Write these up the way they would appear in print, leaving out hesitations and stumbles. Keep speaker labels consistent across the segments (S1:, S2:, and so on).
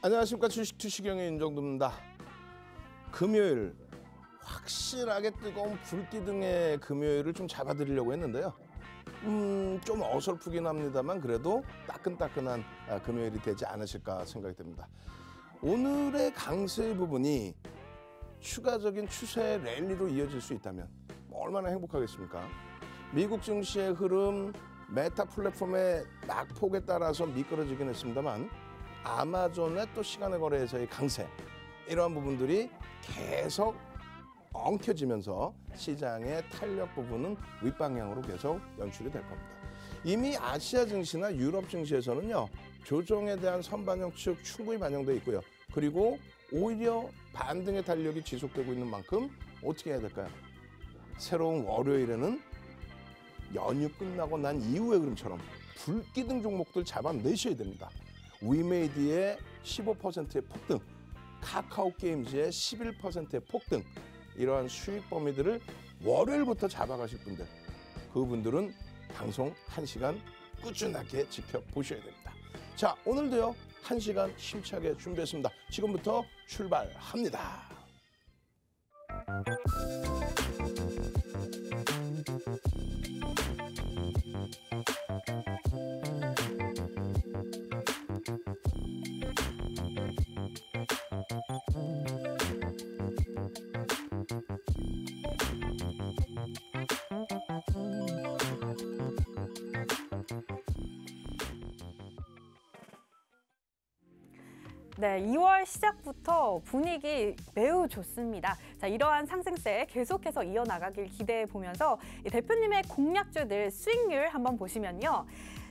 S1: 안녕하십니까. 주식투시경의 윤정두입니다. 금요일 확실하게 뜨거운 불기둥의 금요일을 좀 잡아드리려고 했는데요. 좀 어설프긴 합니다만 그래도 따끈따끈한 금요일이 되지 않으실까 생각이 듭니다. 오늘의 강세 부분이 추가적인 추세 랠리로 이어질 수 있다면 얼마나 행복하겠습니까? 미국 증시의 흐름, 메타 플랫폼의 낙폭에 따라서 미끄러지긴 했습니다만 아마존의 또 시간의 거래에서의 강세, 이러한 부분들이 계속 엉켜지면서 시장의 탄력 부분은 윗방향으로 계속 연출이 될 겁니다. 이미 아시아 증시나 유럽 증시에서는요, 조정에 대한 선반영 측 충분히 반영되어 있고요. 그리고 오히려 반등의 탄력이 지속되고 있는 만큼 어떻게 해야 될까요? 새로운 월요일에는 연휴 끝나고 난 이후의 흐름처럼 불기둥 종목들 잡아내셔야 됩니다. 위메이드의 15%의 폭등, 카카오 게임즈의 11%의 폭등, 이러한 수익 범위들을 월요일부터 잡아가실 분들, 그분들은 방송 1시간 꾸준하게 지켜보셔야 됩니다. 자, 오늘도요 1시간 힘차게 준비했습니다. 지금부터 출발합니다.
S2: 네, 2월 시작부터 분위기 매우 좋습니다. 자, 이러한 상승세 계속해서 이어나가길 기대해 보면서 대표님의 공략주들 수익률 한번 보시면요.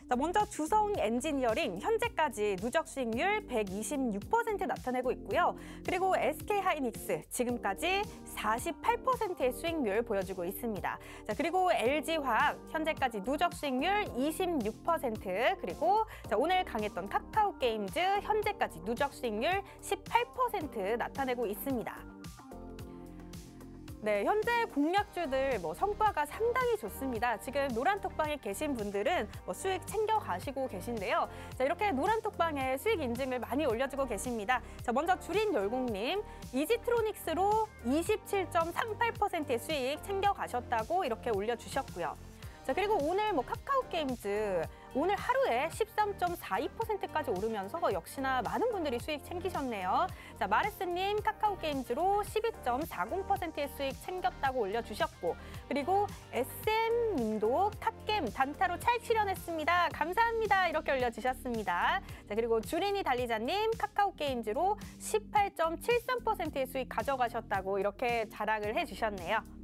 S2: 자, 먼저 주성 엔지니어링 현재까지 누적 수익률 126% 나타내고 있고요. 그리고 SK하이닉스 지금까지 48%의 수익률 보여주고 있습니다. 자, 그리고 LG화학 현재까지 누적 수익률 26%, 그리고 자, 오늘 강했던 카카오게임즈 현재까지 누적 수익률 18% 나타내고 있습니다. 네, 현재 공략주들 성과가 상당히 좋습니다. 지금 노란톡방에 계신 분들은 수익 챙겨가시고 계신데요. 자, 이렇게 노란톡방에 수익 인증을 많이 올려주고 계십니다. 자, 먼저 주린열공님, 이지트로닉스로 27.38%의 수익 챙겨가셨다고 이렇게 올려주셨고요. 자, 그리고 오늘 카카오게임즈 오늘 하루에 13.42%까지 오르면서 역시나 많은 분들이 수익 챙기셨네요. 자, 마르스님 카카오게임즈로 12.40%의 수익 챙겼다고 올려주셨고, 그리고 SM님도 탑겜 단타로 잘 실현했습니다. 감사합니다. 이렇게 올려주셨습니다. 자, 그리고 주린이 달리자님 카카오게임즈로 18.73%의 수익 가져가셨다고 이렇게 자랑을 해주셨네요.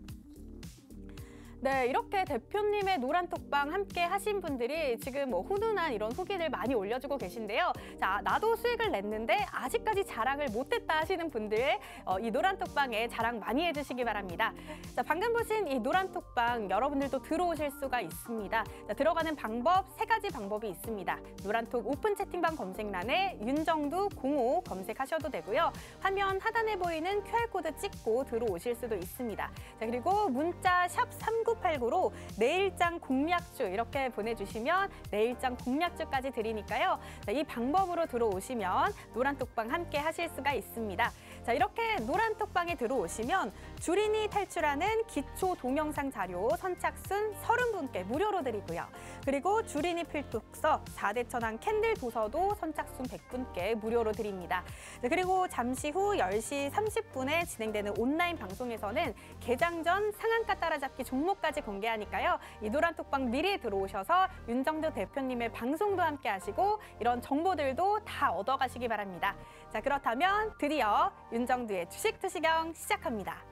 S2: 네, 이렇게 대표님의 노란톡방 함께 하신 분들이 지금 훈훈한 이런 후기들 많이 올려주고 계신데요. 자, 나도 수익을 냈는데 아직까지 자랑을 못했다 하시는 분들 이 노란톡방에 자랑 많이 해주시기 바랍니다. 자, 방금 보신 이 노란톡방 여러분들도 들어오실 수가 있습니다. 자, 들어가는 방법 3가지 방법이 있습니다. 노란톡 오픈 채팅방 검색란에 윤정두 05 검색하셔도 되고요. 화면 하단에 보이는 QR코드 찍고 들어오실 수도 있습니다. 자, 그리고 문자 샵 3989로 내일장 공략주 이렇게 보내주시면 내일장 공략주까지 드리니까요. 자, 이 방법으로 들어오시면 노란톡방 함께 하실 수가 있습니다. 자, 이렇게 노란톡방에 들어오시면 주린이 탈출하는 기초 동영상 자료 선착순 30분께 무료로 드리고요. 그리고 주린이 필독서 4대 천왕 캔들 도서도 선착순 100분께 무료로 드립니다. 자, 그리고 잠시 후 10시 30분에 진행되는 온라인 방송에서는 개장 전 상한가 따라잡기 종목까지 공개하니까요. 이 노란톡방 미리 들어오셔서 윤정두 대표님의 방송도 함께 하시고 이런 정보들도 다 얻어가시기 바랍니다. 자, 그렇다면 드디어 윤정두의 주식투시경 시작합니다.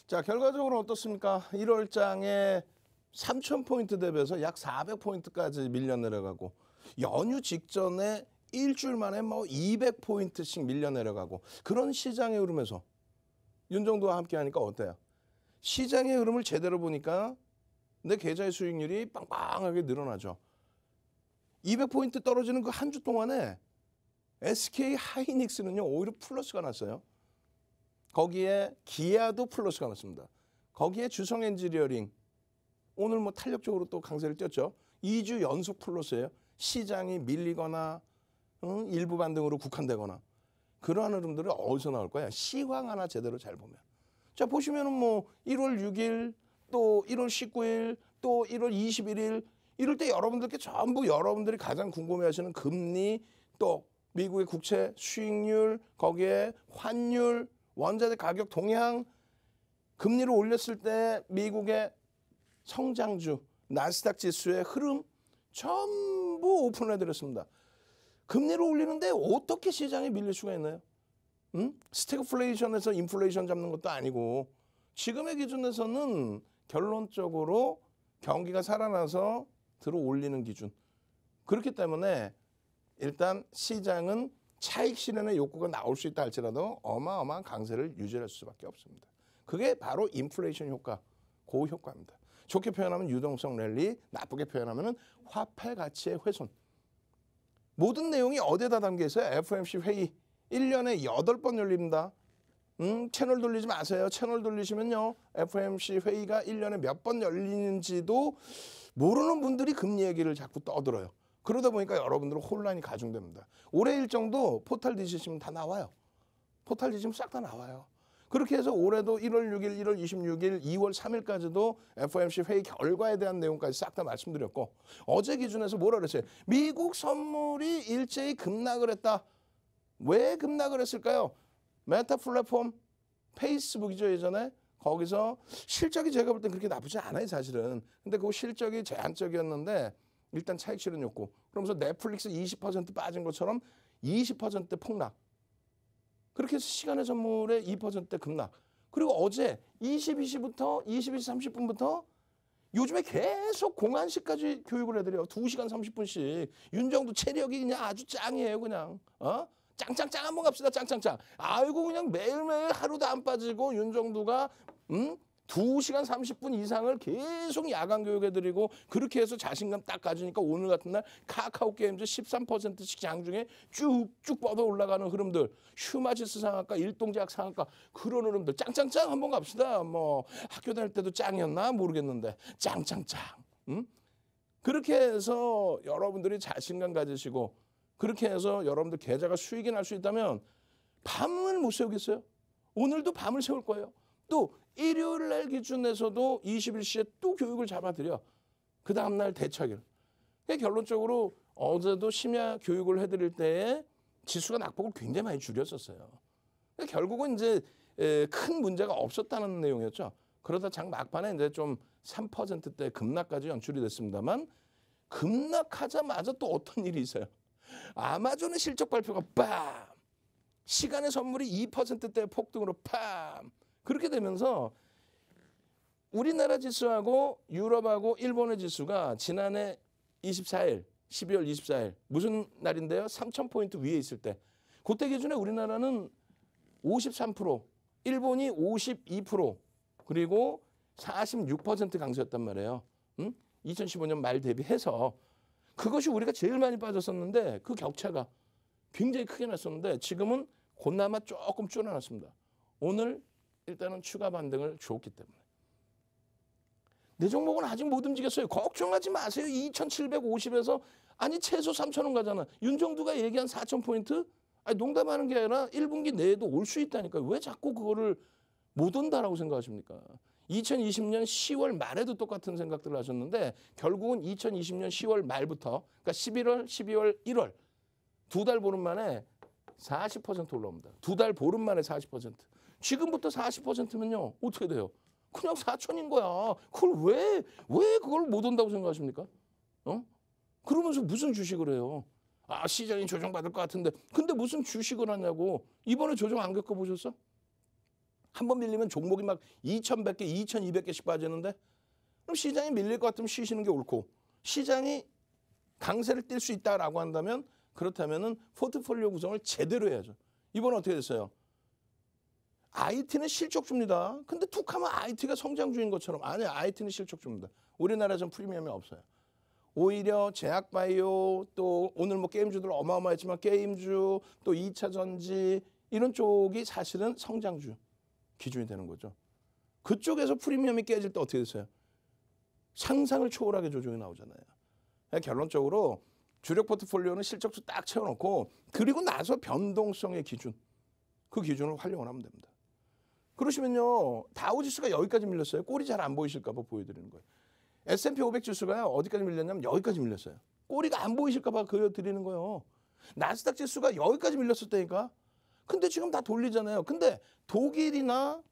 S1: 자, 결과적으로 어떻습니까? 1월장에 3,000포인트 대비해서 약 400포인트까지 밀려 내려가고 연휴 직전에 일주일 만에 뭐 200포인트씩 밀려 내려가고 그런 시장의 흐름에서 윤정도와 함께 하니까 어때요? 시장의 흐름을 제대로 보니까 내 계좌의 수익률이 빵빵하게 늘어나죠. 200포인트 떨어지는 그 한 주 동안에 SK 하이닉스는요 오히려 플러스가 났어요. 거기에 기아도 플러스가 났습니다. 거기에 주성 엔지니어링 오늘 뭐 탄력적으로 또 강세를 띄었죠. 2주 연속 플러스예요. 시장이 밀리거나 일부 반등으로 국한되거나 그러한 흐름들이 어디서 나올 거야? 시황 하나 제대로 잘 보면. 자 보시면은 뭐 1월 6일 또 1월 19일 또 1월 21일 이럴 때 여러분들께 전부 여러분들이 가장 궁금해하시는 금리 또 미국의 국채 수익률 거기에 환율 원자재 가격 동향 금리를 올렸을 때 미국의 성장주 나스닥 지수의 흐름 전부 오픈해드렸습니다. 금리를 올리는데 어떻게 시장에 밀릴 수가 있나요? 스태그플레이션에서 인플레이션 잡는 것도 아니고 지금의 기준에서는 결론적으로 경기가 살아나서 들어 올리는 기준. 그렇기 때문에 일단 시장은 차익 실현의 욕구가 나올 수 있다 할지라도 어마어마한 강세를 유지할 수밖에 없습니다. 그게 바로 인플레이션 효과, 그 효과입니다. 좋게 표현하면 유동성 랠리, 나쁘게 표현하면 화폐 가치의 훼손. 모든 내용이 어디에다 담겨 있어요? FOMC 회의 1년에 8번 열립니다. 채널 돌리지 마세요. 채널 돌리시면요. FOMC 회의가 1년에 몇 번 열리는지도 모르는 분들이 금리 얘기를 자꾸 떠들어요. 그러다 보니까 여러분들은 혼란이 가중됩니다. 올해 일정도 포탈 뒤지시면 다 나와요. 포탈 뒤지면 싹 다 나와요. 그렇게 해서 올해도 1월 6일, 1월 26일, 2월 3일까지도 FOMC 회의 결과에 대한 내용까지 싹 다 말씀드렸고 어제 기준에서 뭐라 그랬어요? 미국 선물이 일제히 급락을 했다. 왜 급락을 했을까요? 메타 플랫폼 페이스북이죠 예전에 거기서 실적이 제가 볼 땐 그렇게 나쁘지 않아요 사실은. 근데 그 실적이 제한적이었는데 일단 차익 실현 욕구. 그러면서 넷플릭스 20% 빠진 것처럼 20% 폭락. 그렇게 해서 시간의 선물에 2% 급락. 그리고 어제 22시부터 22시 30분부터 요즘에 계속 공안시까지 교육을 해드려요. 2시간 30분씩. 윤정도 체력이 그냥 아주 짱이에요 그냥. 짱짱짱 한번 갑시다. 짱짱짱. 아이고 그냥 매일매일 하루도 안 빠지고 윤정도가 2시간 30분 이상을 계속 야간 교육해드리고 그렇게 해서 자신감 딱 가지니까 오늘 같은 날 카카오 게임즈 13%씩 장중에 쭉쭉 뻗어 올라가는 흐름들 휴마지스 상한가 일동제약 상한가 그런 흐름들 짱짱짱 한번 갑시다. 뭐 학교 다닐 때도 짱이었나 모르겠는데 짱짱짱. 그렇게 해서 여러분들이 자신감 가지시고 그렇게 해서 여러분들 계좌가 수익이 날 수 있다면 밤을 못 세우겠어요? 오늘도 밤을 세울 거예요. 또 일요일 날 기준에서도 21시에 또 교육을 잡아드려. 그 다음날 대차길. 그러니까 결론적으로 어제도 심야 교육을 해드릴 때에 지수가 낙폭을 굉장히 많이 줄였었어요. 그러니까 결국은 이제 큰 문제가 없었다는 내용이었죠. 그러다 장 막판에 이제 좀 3%대 급락까지 연출이 됐습니다만 급락하자마자 또 어떤 일이 있어요. 아마존의 실적 발표가 빰! 시간의 선물이 2%대 폭등으로 빰! 그렇게 되면서 우리나라 지수하고 유럽하고 일본의 지수가 지난해 24일, 12월 24일 무슨 날인데요? 3,000포인트 위에 있을 때 그때 기준에 우리나라는 53%, 일본이 52% 그리고 46% 강세였단 말이에요. 2015년 말 대비해서 그것이 우리가 제일 많이 빠졌었는데 그 격차가 굉장히 크게 났었는데 지금은 그나마 조금 줄어났습니다. 오늘 일단은 추가 반등을 주었기 때문에. 내 종목은 아직 못 움직였어요. 걱정하지 마세요. 2,750에서 아니 최소 3,000원 가잖아. 윤정두가 얘기한 4,000포인트? 아니 농담하는 게 아니라 1분기 내에도 올 수 있다니까요. 왜 자꾸 그거를 못 온다라고 생각하십니까? 2020년 10월 말에도 똑같은 생각들을 하셨는데 결국은 2020년 10월 말부터 그러니까 11월, 12월, 1월 2달 보름 만에 40% 올라옵니다. 2달 보름 만에 40%. 지금부터 40%면요. 어떻게 돼요? 그냥 4천인 거야. 그걸 왜 그걸 못 온다고 생각하십니까? 그러면서 무슨 주식을 해요? 아, 시장이 조정받을 것 같은데. 근데 무슨 주식을 하냐고. 이번에 조정 안 겪어보셨어? 한 번 밀리면 종목이 막 2,100개, 2,200개씩 빠지는데 그럼 시장이 밀릴 것 같으면 쉬시는 게 옳고 시장이 강세를 띨 수 있다라고 한다면 그렇다면은 포트폴리오 구성을 제대로 해야죠. 이번에 어떻게 됐어요? IT는 실적줍니다. 근데 툭하면 IT가 성장주인 것처럼 아니야. IT는 실적줍니다. 우리나라에 전 프리미엄이 없어요. 오히려 제약바이오 또 오늘 뭐 게임주들 어마어마했지만 게임주 또 2차 전지 이런 쪽이 사실은 성장주 기준이 되는 거죠. 그쪽에서 프리미엄이 깨질 때 어떻게 됐어요? 상상을 초월하게 조정이 나오잖아요. 결론적으로 주력 포트폴리오는 실적수 딱 채워놓고 그리고 나서 변동성의 기준 그 기준을 활용을 하면 됩니다. 그러시면요 다우지수가 여기까지 밀렸어요. 꼴이 잘 안 보이실까 봐 보여드리는 거예요. S&P 500 지수가요 어디까지 밀렸냐면 여기까지 밀렸어요. 꼬리가 안 보이실까 봐 그려드리는 거예요. 나스닥 지수가 여기까지 밀렸을 때니까. 근데 지금 다 돌리잖아요. 근데 독일이나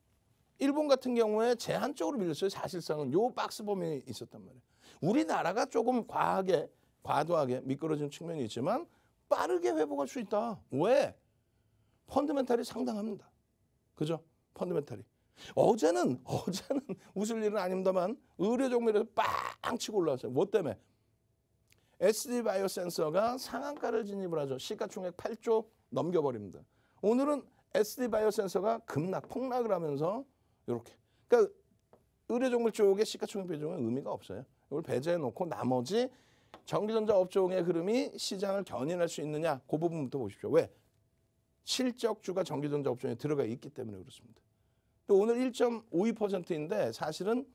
S1: 일본 같은 경우에 제한적으로 밀렸어요. 사실상은 요 박스 범위에 있었단 말이에요. 우리나라가 조금 과도하게 미끄러진 측면이 있지만 빠르게 회복할 수 있다. 왜? 펀드멘탈이 상당합니다. 그죠? 펀드멘탈이. 어제는 웃을 일은 아닙니다만 의료 종목에서 빵 치고 올라왔어요. 뭐 때문에? SD바이오 센서가 상한가를 진입을 하죠. 시가총액 8조 넘겨버립니다. 오늘은 SD바이오 센서가 폭락을 하면서 이렇게. 그러니까 의료 종목 쪽에 시가총액 비중은 의미가 없어요. 이걸 배제해 놓고 나머지 전기전자 업종의 흐름이 시장을 견인할 수 있느냐 그 부분부터 보십시오. 왜? 실적주가 전기전자 업종에 들어가 있기 때문에 그렇습니다. 또 오늘 1.52%인데 사실은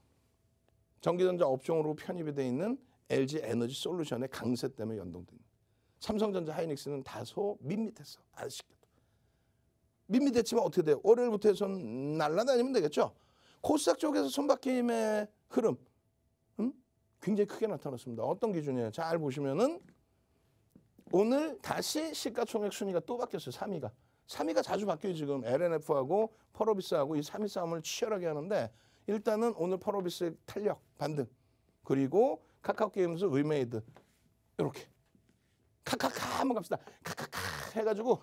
S1: 전기전자 업종으로 편입이 되어 있는 LG 에너지 솔루션의 강세 때문에 연동됩니다. 삼성전자 하이닉스는 다소 밋밋했어. 아쉽게도. 밋밋했지만 어떻게 돼요? 월요일부터 해서 날아다니면 되겠죠. 코스닥 쪽에서 손바뀜의 흐름 굉장히 크게 나타났습니다. 어떤 기준이에요? 잘 보시면은 오늘 다시 시가총액 순위가 또 바뀌었어요. 3위가 자주 바뀌어요. 지금 LNF하고 펄어비스하고 이 3위 싸움을 치열하게 하는데 일단은 오늘 펄어비스의 탄력, 반등 그리고 카카오게임즈 위메이드 이렇게 카카카 한번 갑시다. 카카카 해가지고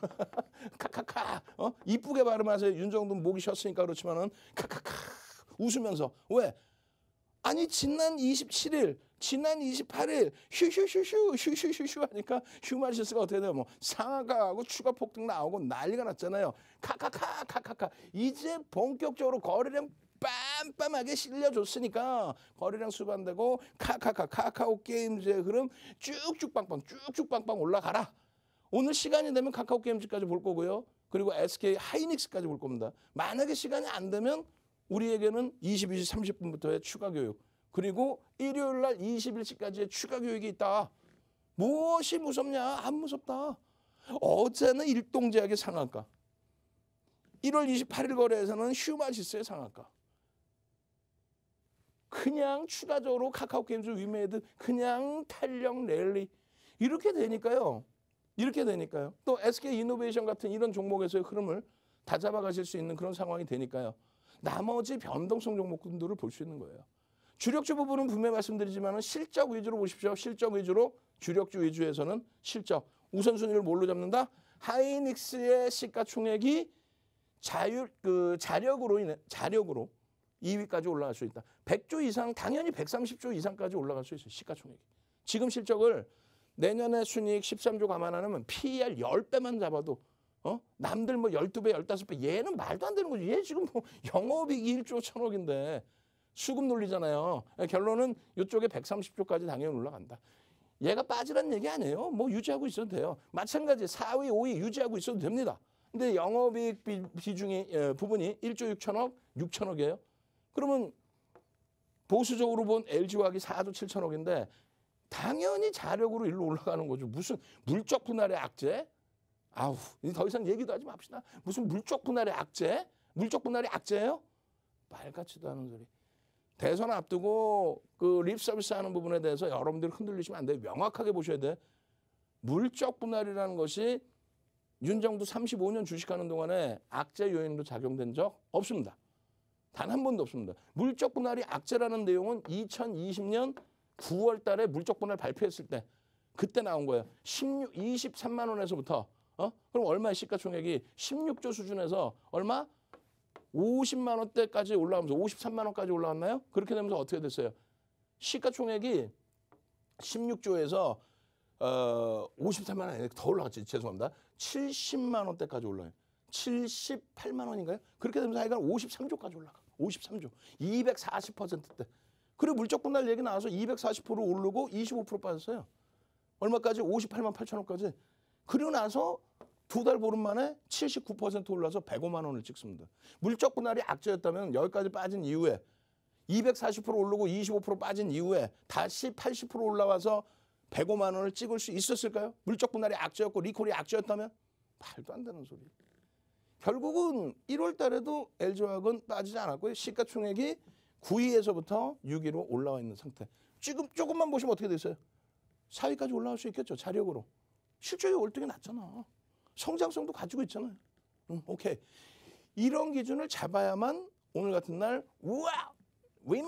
S1: 카카카 이쁘게 발음하세요. 윤정돈 목이 쉬었으니까 그렇지만은 카카카 웃으면서 왜? 아니 지난 27일, 지난 28일 휴 하니까 휴마시스가 어떻게 돼요? 뭐 상한가하고 추가 폭등 나오고 난리가 났잖아요. 카카카 이제 본격적으로 거래량 빰빰하게 실려줬으니까 거래량 수반되고 카카오 게임즈의 흐름 쭉쭉 빵빵 올라가라. 오늘 시간이 되면 카카오 게임즈까지 볼 거고요. 그리고 SK 하이닉스까지 볼 겁니다. 만약에 시간이 안 되면 우리에게는 22시 30분부터의 추가 교육 그리고 일요일 날 20일치까지의 추가 교육이 있다. 무엇이 무섭냐? 안 무섭다. 어제는 일동제약의 상한가. 1월 28일 거래에서는 휴마시스의 상한가. 그냥 추가적으로 카카오게임즈 위메이드 그냥 탄력 랠리 이렇게 되니까요. 또 SK이노베이션 같은 이런 종목에서의 흐름을 다 잡아가실 수 있는 그런 상황이 되니까요. 나머지 변동성 종목들을 볼 수 있는 거예요. 주력주 부분은 분명히 말씀드리지만 실적 위주로 보십시오. 실적 위주로 주력주 위주에서는 실적. 우선순위를 뭘로 잡는다? 하이닉스의 시가총액이 자력으로 2위까지 올라갈 수 있다. 100조 이상 당연히 130조 이상까지 올라갈 수 있어요. 시가총액이. 지금 실적을 내년에 순이익 13조 감안 안 하면 PER 10배만 잡아도 남들 뭐 12배, 15배 얘는 말도 안 되는 거죠. 얘 지금 뭐 영업이익이 1조 1,000억인데 수급 논리잖아요. 결론은 이쪽에 130조까지 당연히 올라간다. 얘가 빠지란 얘기 아니에요. 뭐 유지하고 있어도 돼요. 마찬가지 4위, 5위 유지하고 있어도 됩니다. 근데 영업이익 비중이 부분이 1조 6천억, 6천억이에요. 그러면 보수적으로 본 LG화학이 4조 7천억인데 당연히 자력으로 일로 올라가는 거죠. 무슨 물적 분할의 악재? 아우, 더 이상 얘기도 하지 맙시다. 무슨 물적 분할의 악재? 물적 분할이 악재예요? 말 같지도 않은 소리. 대선 앞두고 그 립 서비스 하는 부분에 대해서 여러분들이 흔들리시면 안 돼요. 명확하게 보셔야 돼. 물적 분할이라는 것이 윤정도 35년 주식하는 동안에 악재 요인으로 작용된 적 없습니다. 단 한 번도 없습니다. 물적 분할이 악재라는 내용은 2020년 9월 달에 물적 분할 발표했을 때 그때 나온 거예요. 23만 원에서부터 그럼 얼마의 시가총액이 16조 수준에서 얼마? 50만 원대까지 올라가면서 53만 원까지 올라갔나요? 그렇게 되면서 어떻게 됐어요? 시가총액이 16조에서 53만 원, 더 올라갔지. 죄송합니다. 70만 원대까지 올라요. 78만 원인가요? 그렇게 되면서 하여간 53조까지 올라가. 53조. 240%대. 그리고 물적 분할 얘기 나와서 240% 오르고 25% 빠졌어요. 얼마까지? 58만 8천 원까지. 그리고 나서 두 달 보름 만에 79% 올라서 105만 원을 찍습니다. 물적 분할이 악재였다면 여기까지 빠진 이후에 240% 오르고 25% 빠진 이후에 다시 80% 올라와서 105만 원을 찍을 수 있었을까요? 물적 분할이 악재였고 리콜이 악재였다면? 말도 안 되는 소리. 결국은 1월 달에도 LG화학은 빠지지 않았고요. 시가총액이 9위에서부터 6위로 올라와 있는 상태. 지금 조금만 보시면 어떻게 됐어요? 4위까지 올라갈 수 있겠죠. 자력으로. 실적이 월등히 낮잖아. 성장성도 가지고 있잖아요. 오케이. 이런 기준을 잡아야만 오늘 같은 날 우와! We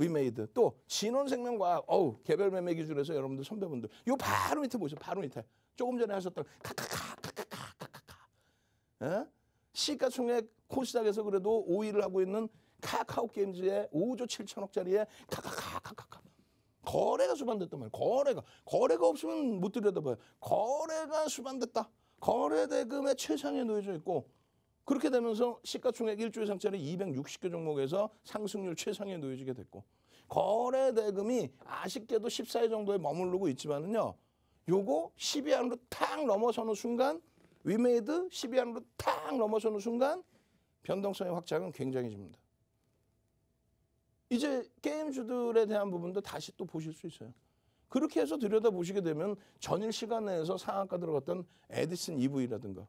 S1: made. 또 진원생명과학 개별 매매 기준에서 여러분들 선배분들 요 바로 밑에 보세요. 바로 밑에. 조금 전에 하셨던 시가총액 코스닥에서 그래도 5위를 하고 있는 카카오 게임즈의 5조 7천억짜리에 거래가 수반됐단 말이에요. 거래가 없으면 못 들여다봐요. 거래가 수반됐다. 거래 대금에 최상에 놓여져 있고 그렇게 되면서 시가총액 1조 이상짜리 260개 종목에서 상승률 최상에 놓여지게 됐고 거래 대금이 아쉽게도 14위 정도에 머무르고 있지만은요. 요거 10위 안으로 탁 넘어서는 순간 위메이드 10위 안으로 탁 넘어서는 순간 변동성의 확장은 굉장해집니다. 이제 게임주들에 대한 부분도 다시 또 보실 수 있어요. 그렇게 해서 들여다보시게 되면 전일 시간 내에서 상한가 들어갔던 에디슨 EV라든가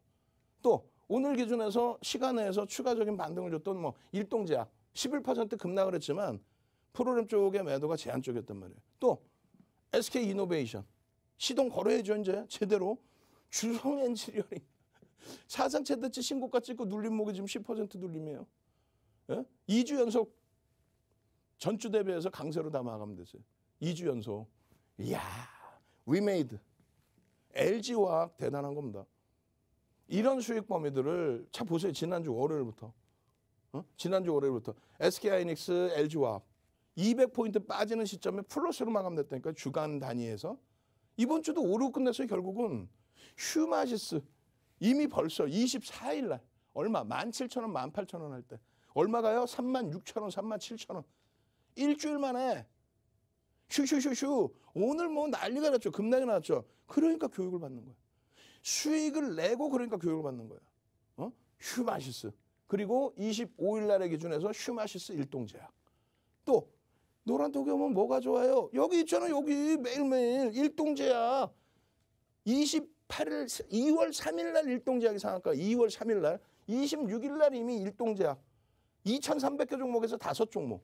S1: 또 오늘 기준에서 시간 내에서 추가적인 반등을 줬던 뭐 일동제약 11% 급락을 했지만 프로그램 쪽의 매도가 제한적이었단 말이에요. 또 SK 이노베이션 시동 걸어야죠 이제 제대로 주성 엔지니어링 사상 최대치 신고가 찍고 눌림목이 지금 10% 눌림이에요. 예? 2주 연속 전주 대비해서 강세로 다 마감됐어요. 2주 연속. 이야, we made. LG화학 대단한 겁니다. 이런 수익 범위들을 자 보세요. 지난주 월요일부터. SK하이닉스, LG화학 200포인트 빠지는 시점에 플러스로 마감됐다니까 주간 단위에서. 이번 주도 오르고 끝냈어요. 결국은 휴마시스 이미 벌써 24일 날 얼마? 17,000원, 18,000원 할 때 얼마가요? 36,000원, 37,000원. 일주일 만에 슈 오늘 뭐 난리가 났죠. 급락이 났죠. 그러니까 교육을 받는 거예요. 수익을 내고 그러니까 교육을 받는 거예요. 휴마시스. 그리고 25일 날의 기준에서 휴마시스 일동제약. 또 노란톡에 오면 뭐가 좋아요? 여기 있잖아요. 여기 매일매일 일동제약. 28일 2월 3일 날 일동제약이 상한가. 2월 3일 날 26일 날 이미 일동제약 2,300개 종목에서 5종목.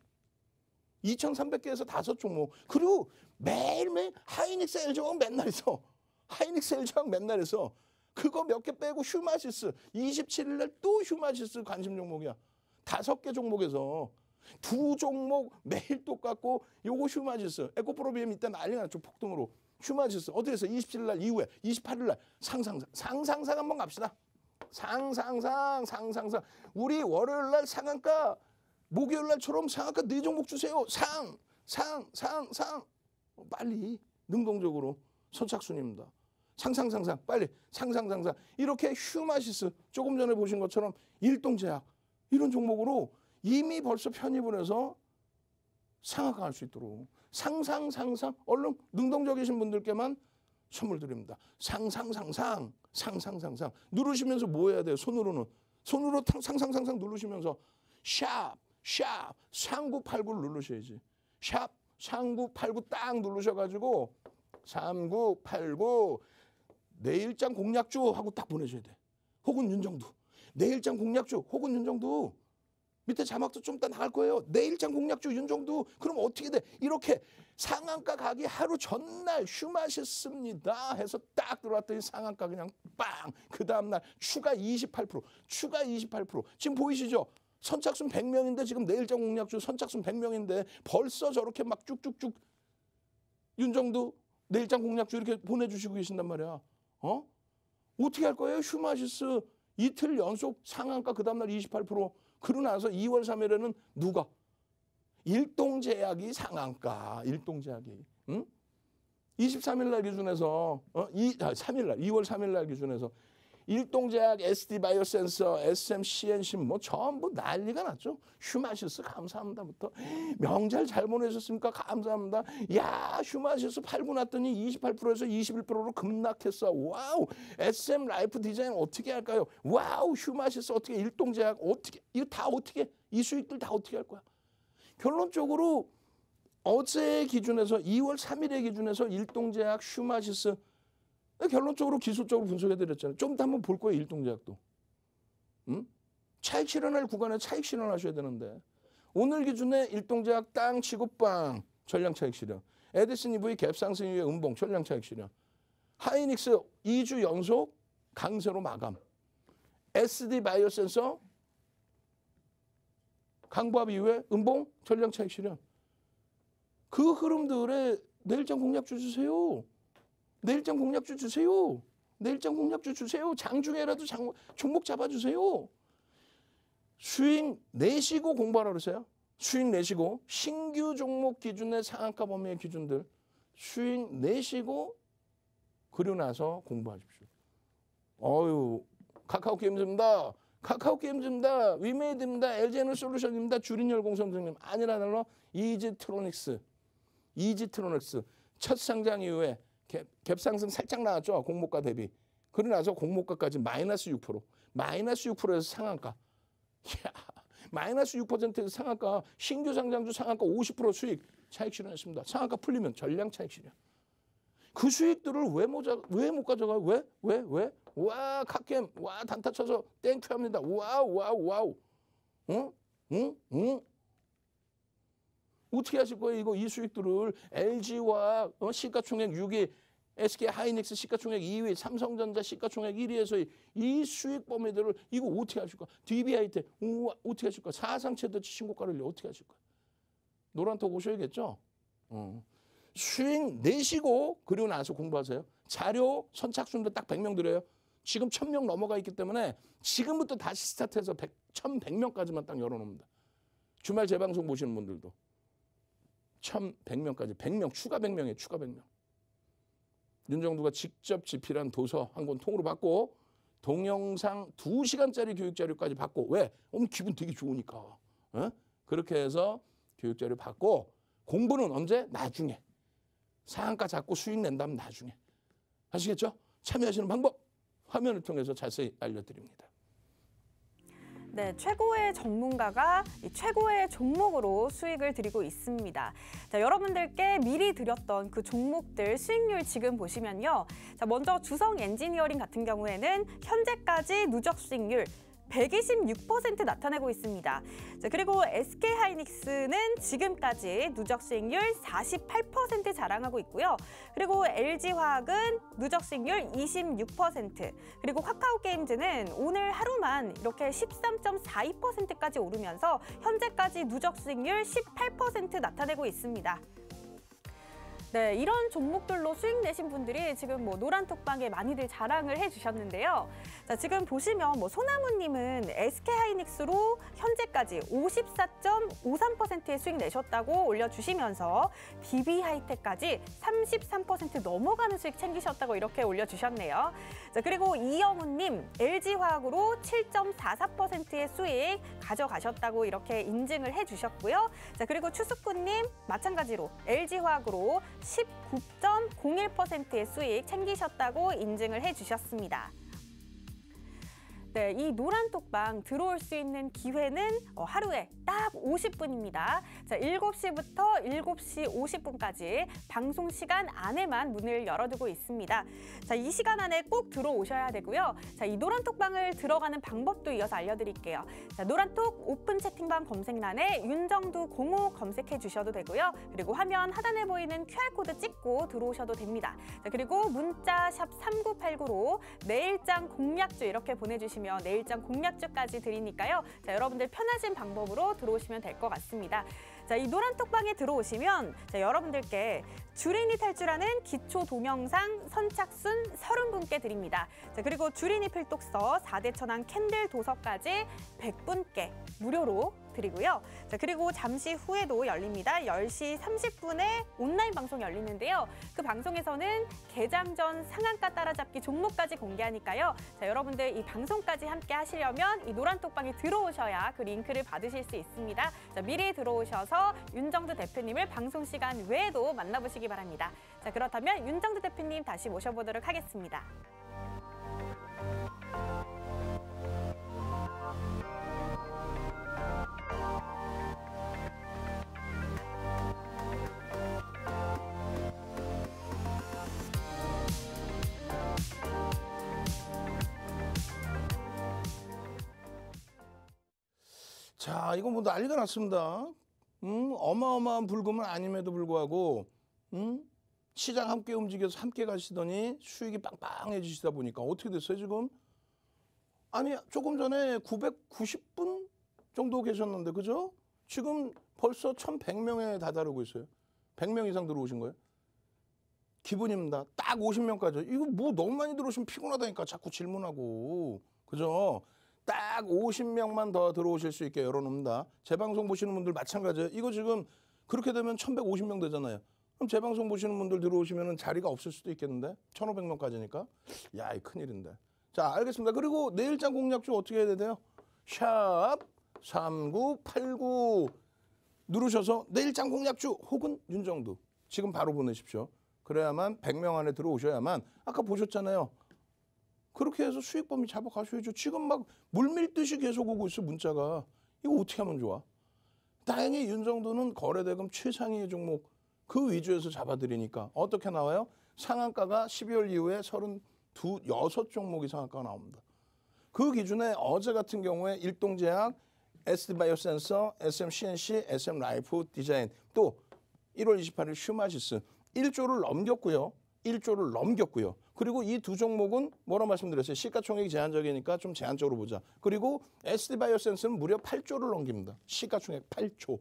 S1: 2,300개에서 5종목. 그리고 매일매일 하이닉스 LG화학 맨날 있어. 하이닉스 LG화학 맨날 있어. 그거 몇 개 빼고 휴마시스 27일 날 또 휴마시스 관심 종목이야. 5개 종목에서 2종목 매일 똑같고 요거 휴마시스 에코프로비엠 이때 난리 났죠. 폭등으로. 휴마시스 어떻게 해서 27일 날 이후에 28일 날 상상상 한번 갑시다. 상상상 우리 월요일 날 상한가 목요일 날처럼 상한가 4종목 주세요. 상 빨리 능동적으로 선착순입니다. 상상 빨리 상상 이렇게 휴마시스 조금 전에 보신 것처럼 일동제약 이런 종목으로 이미 벌써 편입을 해서 상한가 할 수 있도록 상상 얼른 능동적이신 분들께만 선물 드립니다. 상상 누르시면서 뭐 해야 돼요? 손으로 상상 누르시면서 샵 3989를 누르셔야지. 샵 3989 딱 누르셔가지고 3989 내일장 공략주 하고 딱 보내셔야 돼. 혹은 윤정두. 내일장 공략주 혹은 윤정두. 밑에 자막도 좀 이따 나갈 거예요. 내일장 공략주 윤정두. 그럼 어떻게 돼? 이렇게 상한가 가기 하루 전날 휴마시스입니다 해서 딱 들어왔더니 상한가 그냥 빵. 그 다음날 추가 28%. 지금 보이시죠? 선착순 100명인데 지금 내일장 공략주 선착순 100명인데 벌써 저렇게 막 쭉쭉쭉 윤정두 내일장 공략주 이렇게 보내주시고 계신단 말이야. 어떻게 할 거예요? 휴마시스 이틀 연속 상한가 그 다음날 28%. 그러고 나서 2월 3일에는 누가? 일동제약이 상한가. 일동제약이. 응? 23일 날 기준에서 3일 날 2월 3일 날 기준에서 일동제약, SD바이오센서, SMCNC 뭐 전부 난리가 났죠. 휴마시스 감사합니다부터 명절 잘 보내셨습니까? 감사합니다. 야, 휴마시스 팔고 났더니 28%에서 21%로 급락했어. 와우. SM 라이프 디자인 어떻게 할까요? 와우. 휴마시스 어떻게 일동제약 어떻게 이거 다 어떻게 이 수익들 다 어떻게 할 거야? 결론적으로 어제 기준에서 2월 3일의 기준에서 일동제약, 휴마시스 결론적으로 기술적으로 분석해드렸잖아요. 좀 더 한번 볼 거예요. 일동제약도. 응? 차익 실현할 구간에 차익 실현하셔야 되는데 오늘 기준에 일동제약 땅 치고 빵 전량 차익 실현. 에디슨 EV 갭상승 이후에 음봉 전량 차익 실현. 하이닉스 2주 연속 강세로 마감. SD 바이오센서 강보합 이후에 음봉 전량 차익 실현. 그 흐름들에 내일장 공략주 주세요. 내일장 공략주 주세요. 내일장 공략주 주세요. 장중에라도 종목 잡아주세요. 수익 내시고 공부하라 그러세요. 수익 내시고 신규 종목 기준의 상한가 범위의 기준들 수익 내시고 그리고 나서 공부하십시오. 어유 카카오 게임즈입니다. 카카오 게임즈입니다. 위메이드입니다. LG에너솔루션입니다. 주린열공선생님 아니라 이지트로닉스 첫 상장 이후에 갭상승 살짝 나왔죠. 공모가 대비. 그러고 나서 공모가까지 마이너스 6%. 마이너스 6%에서 상한가. 이야, 마이너스 6%에서 상한가. 신규 상장주 상한가 50% 수익 차익 실현했습니다. 상한가 풀리면 전량 차익 실현. 그 수익들을 왜 못 가져가요? 왜? 와, 갓겜. 와, 단타 쳐서 땡큐 합니다. 와우. 응? 어떻게 하실 거예요? 이거 이 수익들을 LG와 시가총액 6위, SK 하이닉스 시가총액 2위, 삼성전자 시가총액 1위에서 이 수익 범위들을 이거 어떻게 하실 거야? DBIT 어떻게 하실 거야? 사상 최대치 신고가를 어떻게 하실 거야? 노란톡 오셔야겠죠? 수익 내시고 그리고 나서 공부하세요. 자료 선착순도 딱 100명 드려요. 지금 1000명 넘어가 있기 때문에 지금부터 다시 스타트해서 1100명까지만 딱 열어놓습니다. 주말 재방송 보시는 분들도 1100명까지 100명 추가 100명이에요. 추가 100명. 윤정두가 직접 집필한 도서 한 권 통으로 받고 동영상 2시간짜리 교육자료까지 받고 왜? 오늘 기분 되게 좋으니까. 그렇게 해서 교육자료 받고 공부는 언제? 나중에. 상한가 잡고 수익 낸다면 나중에. 아시겠죠? 참여하시는 방법 화면을 통해서 자세히 알려드립니다.
S2: 네, 최고의 전문가가 이 최고의 종목으로 수익을 드리고 있습니다. 자, 여러분들께 미리 드렸던 그 종목들 수익률 지금 보시면요. 자, 먼저 주성 엔지니어링 같은 경우에는 현재까지 누적 수익률 126% 나타내고 있습니다. 자, 그리고 SK하이닉스는 지금까지 누적 수익률 48% 자랑하고 있고요. 그리고 LG화학은 누적 수익률 26%, 그리고 카카오게임즈는 오늘 하루만 이렇게 13.42%까지 오르면서 현재까지 누적 수익률 18% 나타내고 있습니다. 네, 이런 종목들로 수익 내신 분들이 지금 노란톡방에 많이들 자랑을 해주셨는데요. 자, 지금 보시면 소나무님은 SK하이닉스로 현재까지 54.53%의 수익 내셨다고 올려주시면서 DB하이텍까지 33% 넘어가는 수익 챙기셨다고 이렇게 올려주셨네요. 자, 그리고 이영훈님 LG화학으로 7.44%의 수익 가져가셨다고 이렇게 인증을 해주셨고요. 자, 그리고 추수꾼님 마찬가지로 LG화학으로 19.01%의 수익 챙기셨다고 인증을 해주셨습니다. 네, 이 노란톡방 들어올 수 있는 기회는 하루에 딱 50분입니다. 자, 7시부터 7시 50분까지 방송 시간 안에만 문을 열어두고 있습니다. 자, 이 시간 안에 꼭 들어오셔야 되고요. 자, 이 노란톡방을 들어가는 방법도 이어서 알려드릴게요. 자, 노란톡 오픈 채팅방 검색란에 윤정두 05 검색해 주셔도 되고요. 그리고 화면 하단에 보이는 QR코드 찍고 들어오셔도 됩니다. 자, 그리고 문자 샵 3989로 내일장 공략주 이렇게 보내주시면 내일장 공략주까지 드리니까요. 자, 여러분들 편하신 방법으로 들어오시면 될 것 같습니다. 자, 이 노란톡방에 들어오시면 여러분들께 주린이 탈출하는 기초 동영상 선착순 30분께 드립니다. 자, 그리고 주린이 필독서 4대 천왕 캔들 도서까지 100분께 무료로 부탁드리고요. 자, 그리고 잠시 후에도 열립니다. 10시 30분에 온라인 방송이 열리는데요. 그 방송에서는 개장 전 상한가 따라잡기 종목까지 공개하니까요. 자, 여러분들 이 방송까지 함께 하시려면 이 노란톡방에 들어오셔야 그 링크를 받으실 수 있습니다. 자, 미리 들어오셔서 윤정두 대표님을 방송 시간 외에도 만나보시기 바랍니다. 자, 그렇다면 윤정두 대표님 다시 모셔보도록 하겠습니다.
S1: 자, 이거 뭐 난리가 났습니다. 어마어마한 불금은 아님에도 불구하고 시장 함께 움직여서 함께 가시더니 수익이 빵빵해지시다 보니까 어떻게 됐어요 지금? 아니 조금 전에 990분 정도 계셨는데 그죠? 지금 벌써 1100명에 다다르고 있어요. 100명 이상 들어오신 거예요. 기분입니다. 딱 50명까지. 이거 뭐 너무 많이 들어오시면 피곤하다니까 자꾸 질문하고. 그죠? 딱 50명만 더 들어오실 수 있게 열어놓습니다. 제 방송 보시는 분들 마찬가지예요. 이거 지금 그렇게 되면 1150명 되잖아요. 그럼 제 방송 보시는 분들 들어오시면 자리가 없을 수도 있겠는데 1500명까지니까. 야, 이 큰일인데. 자, 알겠습니다. 그리고 내일장 공략주 어떻게 해야 돼요? 샵 3989 누르셔서 내일장 공략주 혹은 윤정두 지금 바로 보내십시오. 그래야만 100명 안에 들어오셔야만 아까 보셨잖아요. 그렇게 해서 수익 범위 잡아가셔야죠. 지금 막 물밀듯이 계속 오고 있어 문자가. 이거 어떻게 하면 좋아? 다행히 윤정두는 거래대금 최상위의 종목 그 위주에서 잡아드리니까 어떻게 나와요? 상한가가 12월 이후에 6종목이 상한가가 나옵니다. 그 기준에 어제 같은 경우에 일동제약, SD바이오센서, SMCNC, SM라이프 디자인 또 1월 28일 슈마시스 1조를 넘겼고요. 1조를 넘겼고요. 그리고 이 두 종목은 뭐라 말씀드렸어요? 시가총액이 제한적이니까 좀 제한적으로 보자. 그리고 SD바이오센스는 무려 8조를 넘깁니다. 시가총액 8조.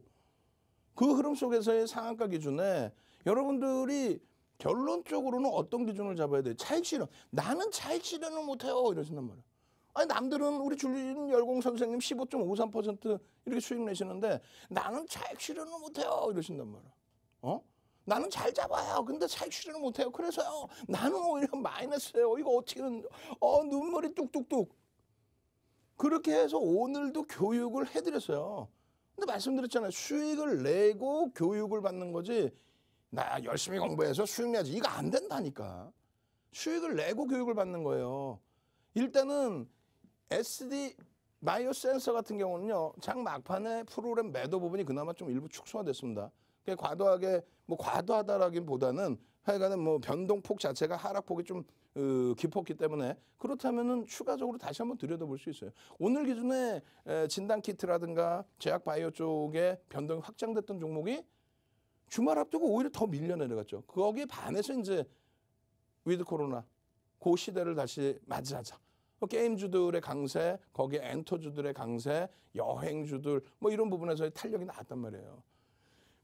S1: 그 흐름 속에서의 상한가 기준에 여러분들이 결론적으로는 어떤 기준을 잡아야 돼요? 차익 실현. 나는 차익 실현을 못해요. 이러신단 말이에요. 아니 남들은 우리 줄리인 선생님 15.53% 이렇게 수익 내시는데 나는 차익 실현을 못해요. 이러신단 말이에요. 나는 잘 잡아요. 근데 차익 실현을 못해요. 그래서요. 나는 오히려 마이너스예요. 이거 어떻게는 눈물이 뚝뚝뚝. 그렇게 해서 오늘도 교육을 해드렸어요. 근데 말씀드렸잖아요. 수익을 내고 교육을 받는 거지. 나 열심히 공부해서 수익 내야지. 이거 안 된다니까. 수익을 내고 교육을 받는 거예요. 일단은 SD 바이오센서 같은 경우는요. 장 막판에 프로그램 매도 부분이 그나마 좀 일부 축소가 됐습니다. 과도하게 과도하다라기보다는 하여간은 뭐 변동폭 자체가 하락폭이 좀 깊었기 때문에 그렇다면은 추가적으로 다시 한번 들여다볼 수 있어요. 오늘 기준에 진단키트라든가 제약바이오 쪽에 변동이 확장됐던 종목이 주말 앞두고 오히려 더 밀려 내려갔죠. 거기에 반해서 이제 위드 코로나 그 시대를 다시 맞이하자. 게임주들의 강세, 거기에 엔터주들의 강세, 여행주들 뭐 이런 부분에서의 탄력이 나왔단 말이에요.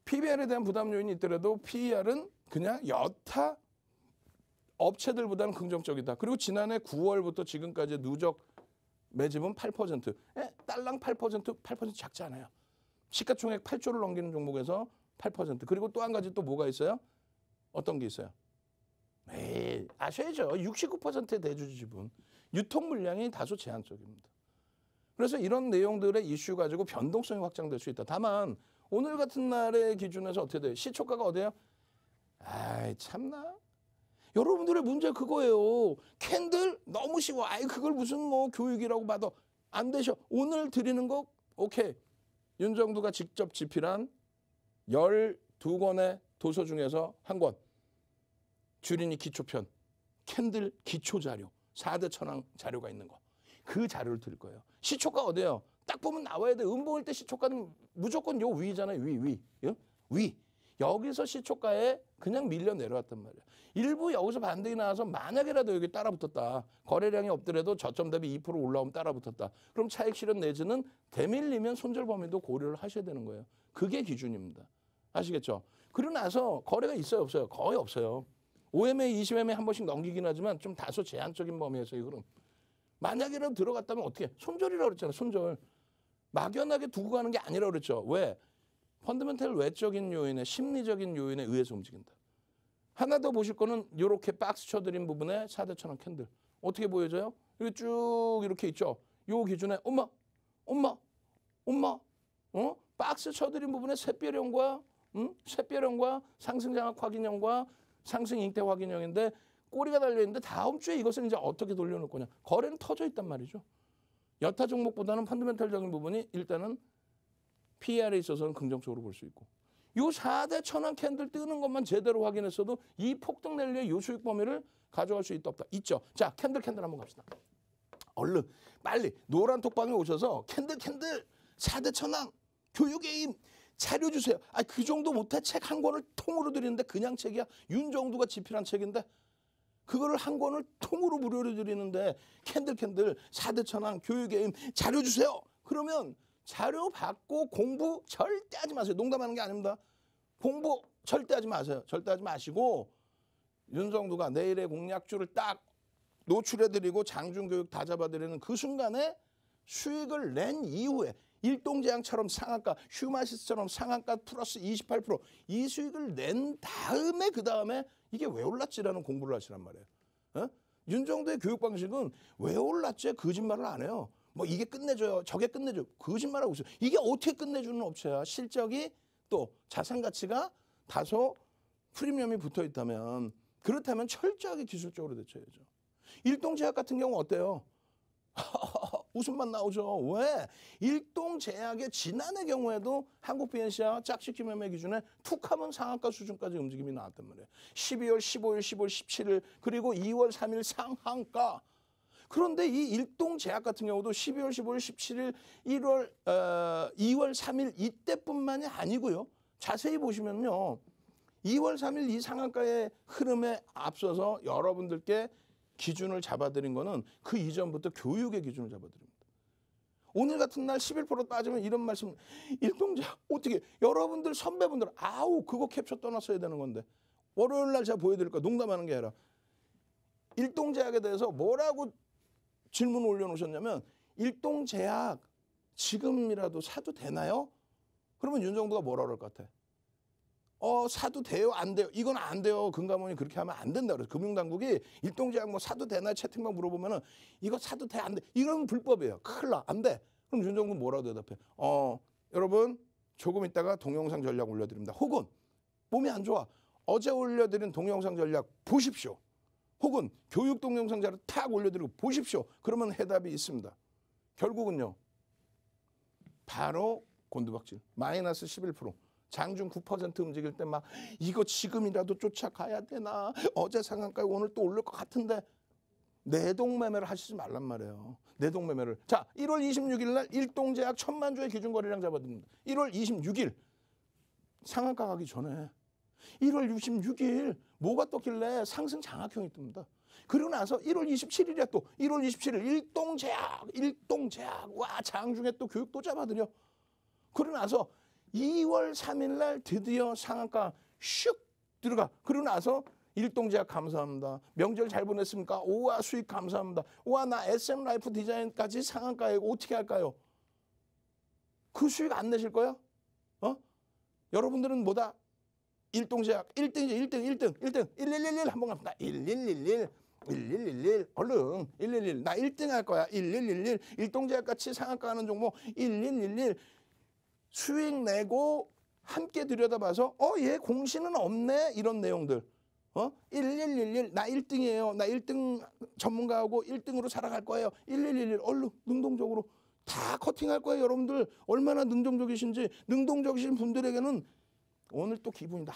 S1: PBR에 대한 부담 요인이 있더라도 PER은 그냥 여타 업체들보다는 긍정적이다. 그리고 지난해 9월부터 지금까지 누적 매집은 8%. 딸랑 8% 작지 않아요. 시가총액 8조를 넘기는 종목에서 8%. 그리고 또 한 가지 또 뭐가 있어요? 어떤 게 있어요? 아셔야죠. 69%의 대주주 지분. 유통 물량이 다소 제한적입니다. 그래서 이런 내용들의 이슈 가지고 변동성이 확장될 수 있다. 다만 오늘 같은 날의 기준에서 어떻게 돼요? 시초가가 어디예요? 아이 참나. 여러분들의 문제 그거예요. 캔들 너무 쉬워. 그걸 무슨 뭐 교육이라고 봐도 안 되셔. 오늘 드리는 거 오케이. 윤정두가 직접 집필한 12권의 도서 중에서 한 권. 주린이 기초편. 캔들 기초자료. 4대 천왕 자료가 있는 거. 그 자료를 드릴 거예요. 시초가 어디예요? 딱 보면 나와야 돼. 음봉일 때 시초가는 무조건 요 위잖아요. 위. 여기서 시초가에 그냥 밀려 내려왔단 말이야. 일부 여기서 반등이 나와서 만약에라도 여기 따라붙었다. 거래량이 없더라도 저점 대비 2% 올라오면 따라붙었다. 그럼 차익 실현 내지는 대밀리면 손절 범위도 고려를 하셔야 되는 거예요. 그게 기준입니다. 아시겠죠? 그러고 나서 거래가 있어요, 없어요? 거의 없어요. 5MA, 20MA 한 번씩 넘기긴 하지만 좀 다소 제한적인 범위에서의 흐름. 만약이라도 들어갔다면 어떻게? 손절이라고 그랬잖아요. 손절. 막연하게 두고 가는 게 아니라고 그랬죠. 왜? 펀더멘털 외적인 요인에 심리적인 요인에 의해서 움직인다. 하나 더 보실 거는 이렇게 박스 쳐드린 부분에 4대 천왕 캔들. 어떻게 보여져요? 이렇게 쭉 이렇게 있죠. 요 기준에 엄마 박스 쳐드린 부분에 샛별형과 샛별형과 상승장악 확인형과 상승 잉태 확인형인데 꼬리가 달려있는데 다음 주에 이것을 이제 어떻게 돌려놓을 거냐. 거래는 터져 있단 말이죠. 여타 종목보다는 펀더멘털적인 부분이 일단은 PER에 있어서는 긍정적으로 볼 수 있고 요 4대 천왕 캔들 뜨는 것만 제대로 확인했어도 이 폭등 랠리의 요 수익 범위를 가져갈 수 있다 없다. 있죠. 자, 캔들 한번 갑시다. 얼른 빨리 노란 톡방에 오셔서 캔들 4대 천왕 교육의 힘 자료 주세요. 아, 그 정도 못해 책 한 권을 통으로 드리는데 그냥 책이야. 윤정두가 집필한 책인데 그거를 한 권을 통으로 무료로 드리는데 캔들 4대 천왕 교육의 힘 자료 주세요. 그러면 자료 받고 공부 절대 하지 마세요. 농담하는 게 아닙니다. 공부 절대 하지 마세요. 절대 하지 마시고 윤정두가 내일의 공략주를 딱 노출해드리고 장중교육 다 잡아드리는 그 순간에 수익을 낸 이후에 일동제약처럼 상한가, 휴마시스처럼 상한가 플러스 28% 이 수익을 낸 다음에 그 다음에 이게 왜 올랐지라는 공부를 하시란 말이에요. 어? 윤정두의 교육 방식은 왜 올랐지? 거짓말을 안 해요. 뭐 이게 끝내줘요. 저게 끝내줘요. 거짓말하고 있어요. 이게 어떻게 끝내주는 업체야. 실적이 또 자산 가치가 다소 프리미엄이 붙어 있다면 그렇다면 철저하게 기술적으로 대처해야죠. 일동제약 같은 경우 어때요? 웃음만 나오죠. 왜? 일동제약의 지난해 경우에도 한국 BNC와 짝짓기 매매 기준에 툭하면 상한가 수준까지 움직임이 나왔단 말이에요. 12월, 15일, 10월, 17일 그리고 2월 3일 상한가. 그런데 이 일동제약 같은 경우도 12월, 15일, 17일, 2월 3일 이때뿐만이 아니고요. 자세히 보시면요. 2월 3일 이 상한가의 흐름에 앞서서 여러분들께 기준을 잡아드린 거는 그 이전부터 교육의 기준을 잡아드립니다. 오늘 같은 날 11% 빠지면 이런 말씀, 일동제약 어떻게 여러분들 선배분들 아우 그거 캡처 떠났어야 되는 건데 월요일 날 제가 보여드릴까 농담하는 게 아니라 일동제약에 대해서 뭐라고 질문을 올려놓으셨냐면 일동제약 지금이라도 사도 되나요? 그러면 윤정두가 뭐라 그럴 것 같아? 사도 돼요? 안 돼요? 이건 안 돼요. 금감원이 그렇게 하면 안 된다 그래서 금융당국이 일동제약 뭐 사도 되나요? 채팅방 물어보면은 이거 사도 돼? 안 돼? 이건 불법이에요. 큰일 나. 안 돼. 그럼 윤정두는 뭐라고 대답해? 여러분 조금 있다가 동영상 전략 올려드립니다. 혹은 몸이 안 좋아. 어제 올려드린 동영상 전략 보십시오. 혹은 교육 동영상 자료 탁 올려드리고 보십시오. 그러면 해답이 있습니다. 결국은요. 바로 곤두박질. 마이너스 11%. 장중 9% 움직일 때 막 이거 지금이라도 쫓아가야 되나. 어제 상한가에 오늘 또 오를 것 같은데. 내동매매를 하시지 말란 말이에요. 내동매매를. 자, 1월 26일 날 일동제약 1000만 주의 기준거래량 잡아드립니다. 1월 26일 상한가 가기 전에 1월 26일 뭐가 떴길래 상승 장악형이 뜹니다. 그리고 나서 1월 27일에 또 1월 27일 일동제약 와 장중에 또 교육 또 잡아드려. 그러고 나서 2월 3일 날 드디어 상한가 슉 들어가. 그러고 나서 일동제약 감사합니다. 명절 잘 보냈습니까? 오와 수익 감사합니다. 오와 나 SM 라이프 디자인까지 상한가에 어떻게 할까요? 그 수익 안 내실 거야? 여러분들은 뭐다? 일동제약 1등이죠. 1등 1111 한번 갑니다. 1111 얼른 1111 나 1등 할 거야. 1111 일동제약 같이 상한가 하는 종목 1111 수익 내고 함께 들여다봐서 얘 공시는 없네 이런 내용들 1111 나 1등이에요. 나 1등 전문가하고 1등으로 살아갈 거예요. 1111 얼른 능동적으로 다 커팅할 거예요. 여러분들 얼마나 능동적이신지. 능동적이신 분들에게는 오늘 또 기분이다.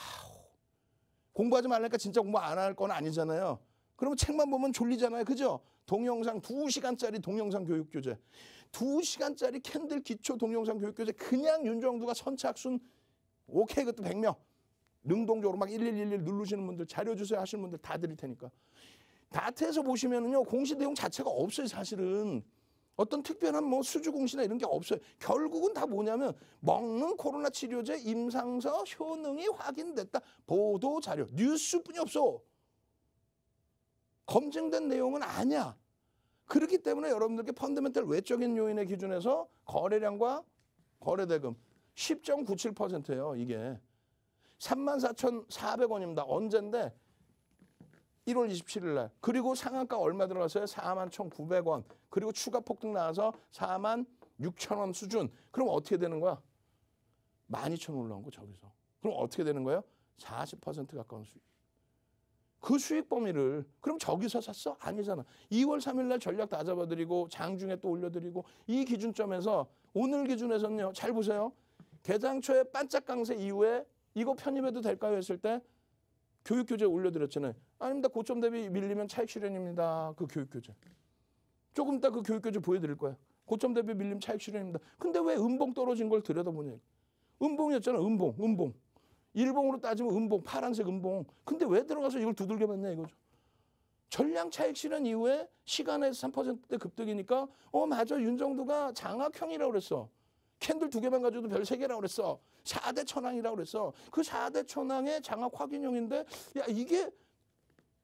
S1: 공부하지 말라니까 진짜 공부 안 할 건 아니잖아요. 그러면 책만 보면 졸리잖아요. 그죠? 동영상 2시간짜리 동영상 교육교재 2시간짜리 캔들 기초 동영상 교육교재 그냥 윤정두가 선착순 오케이 그것도 100명 능동적으로 막 1111 누르시는 분들 자료 주세요 하시는 분들 다 드릴 테니까 다트에서 보시면은요 공시 내용 자체가 없어요. 사실은 어떤 특별한 뭐 수주 공시나 이런 게 없어요. 결국은 다 뭐냐면 먹는 코로나 치료제 임상서 효능이 확인됐다. 보도 자료 뉴스뿐이 없어. 검증된 내용은 아니야. 그렇기 때문에 여러분들께 펀더멘탈 외적인 요인의 기준에서 거래량과 거래대금 10.97%예요. 이게 34,400원입니다. 언젠데 1월 27일 날. 그리고 상한가 얼마 들어갔어요? 41,900원. 그리고 추가 폭등 나와서 46,000원 수준. 그럼 어떻게 되는 거야? 12,000원 올라온 거 저기서. 그럼 어떻게 되는 거예요? 40% 가까운 수익. 그 수익 범위를 그럼 저기서 샀어? 아니잖아. 2월 3일 날 전략 다 잡아드리고 장중에 또 올려드리고 이 기준점에서 오늘 기준에서는요. 잘 보세요. 개장 초에 반짝 강세 이후에 이거 편입해도 될까요? 했을 때 교육교재 올려드렸잖아요. 아닙니다. 고점 대비 밀리면 차익 실현입니다. 그 교육교재. 조금 이따 그 교육교재 보여드릴 거예요. 고점 대비 밀리면 차익 실현입니다. 근데 왜 음봉 떨어진 걸 들여다보냐. 음봉이었잖아. 음봉. 일봉으로 따지면 음봉, 파란색 음봉. 근데 왜 들어가서 이걸 두들겨 맞냐 이거죠. 전량 차익 실현 이후에 시간에서 3%대 급등이니까 맞아. 윤정두가 장악형이라고 그랬어. 캔들 2개만 가져도 별 3개라고 그랬어. 4대 천왕이라고 그랬어. 그 4대 천왕의 장악 확인형인데 야 이게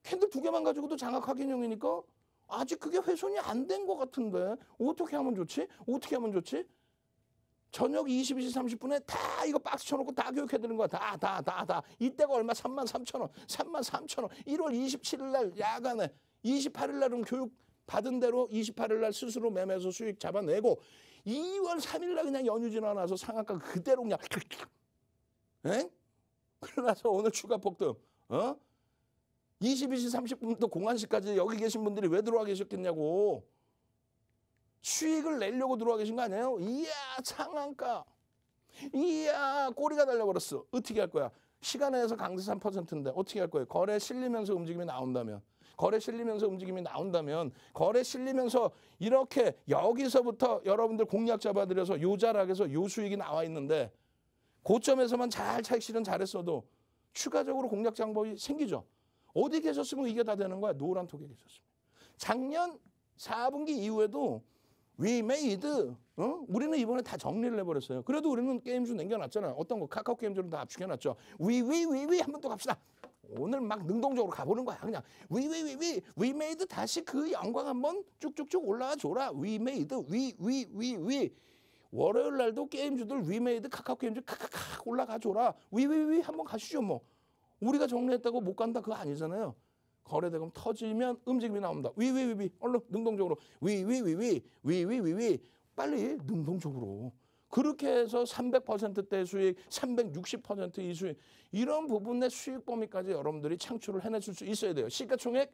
S1: 캔들 2개만 가지고도 장악 확인형이니까 아직 그게 훼손이 안 된 것 같은데 어떻게 하면 좋지? 저녁 22시 30분에 다 이거 박스 쳐놓고 다 교육해드리는 거야. 다. 이때가 얼마? 33,000원. 33,000원. 1월 27일 날 야간에 28일 날은 교육 받은 대로 28일 날 스스로 매매해서 수익 잡아내고 2월 3일 날 그냥 연휴 지나서 상한가 그대로 그냥 그러나서 오늘 추가 폭등 22시 30분부터 공안시까지 여기 계신 분들이 왜 들어와 계셨겠냐고. 수익을 내려고 들어와 계신 거 아니에요? 이야 상한가. 이야 꼬리가 달려버렸어. 어떻게 할 거야? 시간에서 강세 3%인데 어떻게 할 거예요? 거래 실리면서 움직임이 나온다면 거래 실리면서 이렇게 여기서부터 여러분들 공략 잡아드려서 요 자락에서 요 수익이 나와 있는데 고점에서만 잘 차익 실현 잘했어도 추가적으로 공략 장법이 생기죠. 어디 계셨으면 이게 다 되는 거야. 노란톡에 계셨으면. 작년 4분기 이후에도 we made 우리는 이번에 다 정리를 해버렸어요. 그래도 우리는 게임주 남겨놨잖아요. 어떤 거 카카오 게임주는 다 압축해놨죠. we 한 번 또 갑시다. 오늘 막 능동적으로 가보는 거야. 그냥 we made 다시 그 영광 한번 쭉쭉쭉 올라가 줘라. we made we 월요일 날도 게임주들 we made 카카오 게임주 칵 올라가 줘라. we 한번 가시죠 뭐. 우리가 정리했다고 못 간다 그거 아니잖아요. 거래대금 터지면 움직임이 나옵니다. 위 얼른 능동적으로 위 빨리 능동적으로 그렇게 해서 300%대 수익, 360%의 수익 이런 부분의 수익 범위까지 여러분들이 창출을 해내줄 수 있어야 돼요. 시가총액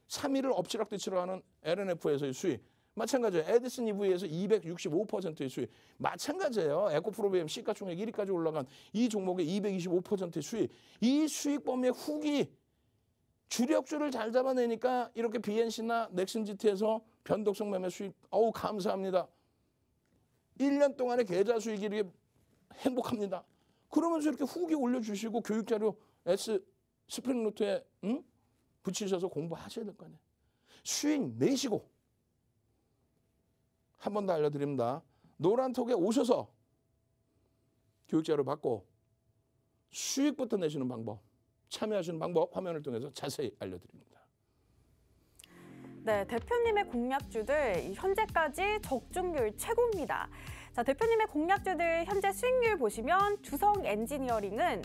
S1: 3위를 엎치락뒤치락 하는 LNF에서의 수익 마찬가지예요. 에디슨 EV에서 265%의 수익 마찬가지예요. 에코프로비엠 시가총액 1위까지 올라간 이 종목의 225%의 수익 이 수익 범위의 후기 주력주를 잘 잡아내니까 이렇게 BNC나 넥슨GT에서 변동성 매매 수익 감사합니다. 1년 동안의 계좌 수익이 이렇게 행복합니다. 그러면서 이렇게 후기 올려주시고 교육자료 스프링노트에 붙이셔서 공부하셔야 될 거 아니에요. 수익 내시고 한 번 더 알려드립니다. 노란톡에 오셔서 교육자료 받고 수익부터 내시는 방법 참여하시는 방법 화면을 통해서 자세히 알려드립니다.
S2: 네, 대표님의 공략주들 현재까지 적중률 최고입니다. 자, 대표님의 공략주들 현재 수익률 보시면 두성 엔지니어링은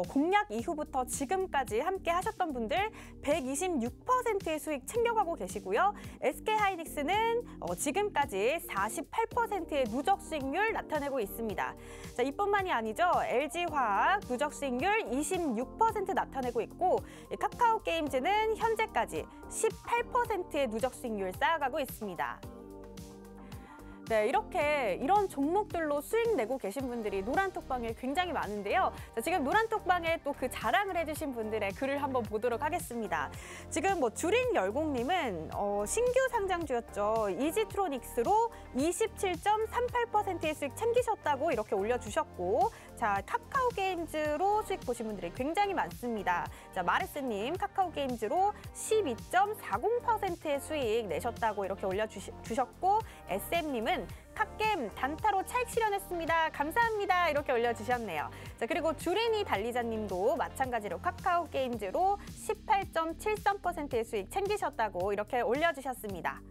S2: 공략 이후부터 지금까지 함께 하셨던 분들 126%의 수익 챙겨가고 계시고요. SK하이닉스는 지금까지 48%의 누적 수익률 나타내고 있습니다. 자, 이뿐만이 아니죠. LG화학 누적 수익률 26% 나타내고 있고 카카오게임즈는 현재까지 18%의 누적 수익률 쌓아가고 있습니다. 네, 이런 종목들로 수익 내고 계신 분들이 노란톡방에 굉장히 많은데요. 자, 지금 노란톡방에 또 그 자랑을 해주신 분들의 글을 한번 보도록 하겠습니다. 지금 주린열공님은 신규 상장주였죠. 이지트로닉스로 27.38%의 수익 챙기셨다고 이렇게 올려주셨고, 자 카카오게임즈로 수익 보신 분들이 굉장히 많습니다. 자 마르스님 카카오게임즈로 12.40%의 수익 내셨다고 이렇게 올려주셨고, SM님은 카겜 단타로 차익 실현했습니다. 감사합니다. 이렇게 올려주셨네요. 자, 그리고 주린이 달리자님도 마찬가지로 카카오게임즈로 18.73%의 수익 챙기셨다고 이렇게 올려주셨습니다.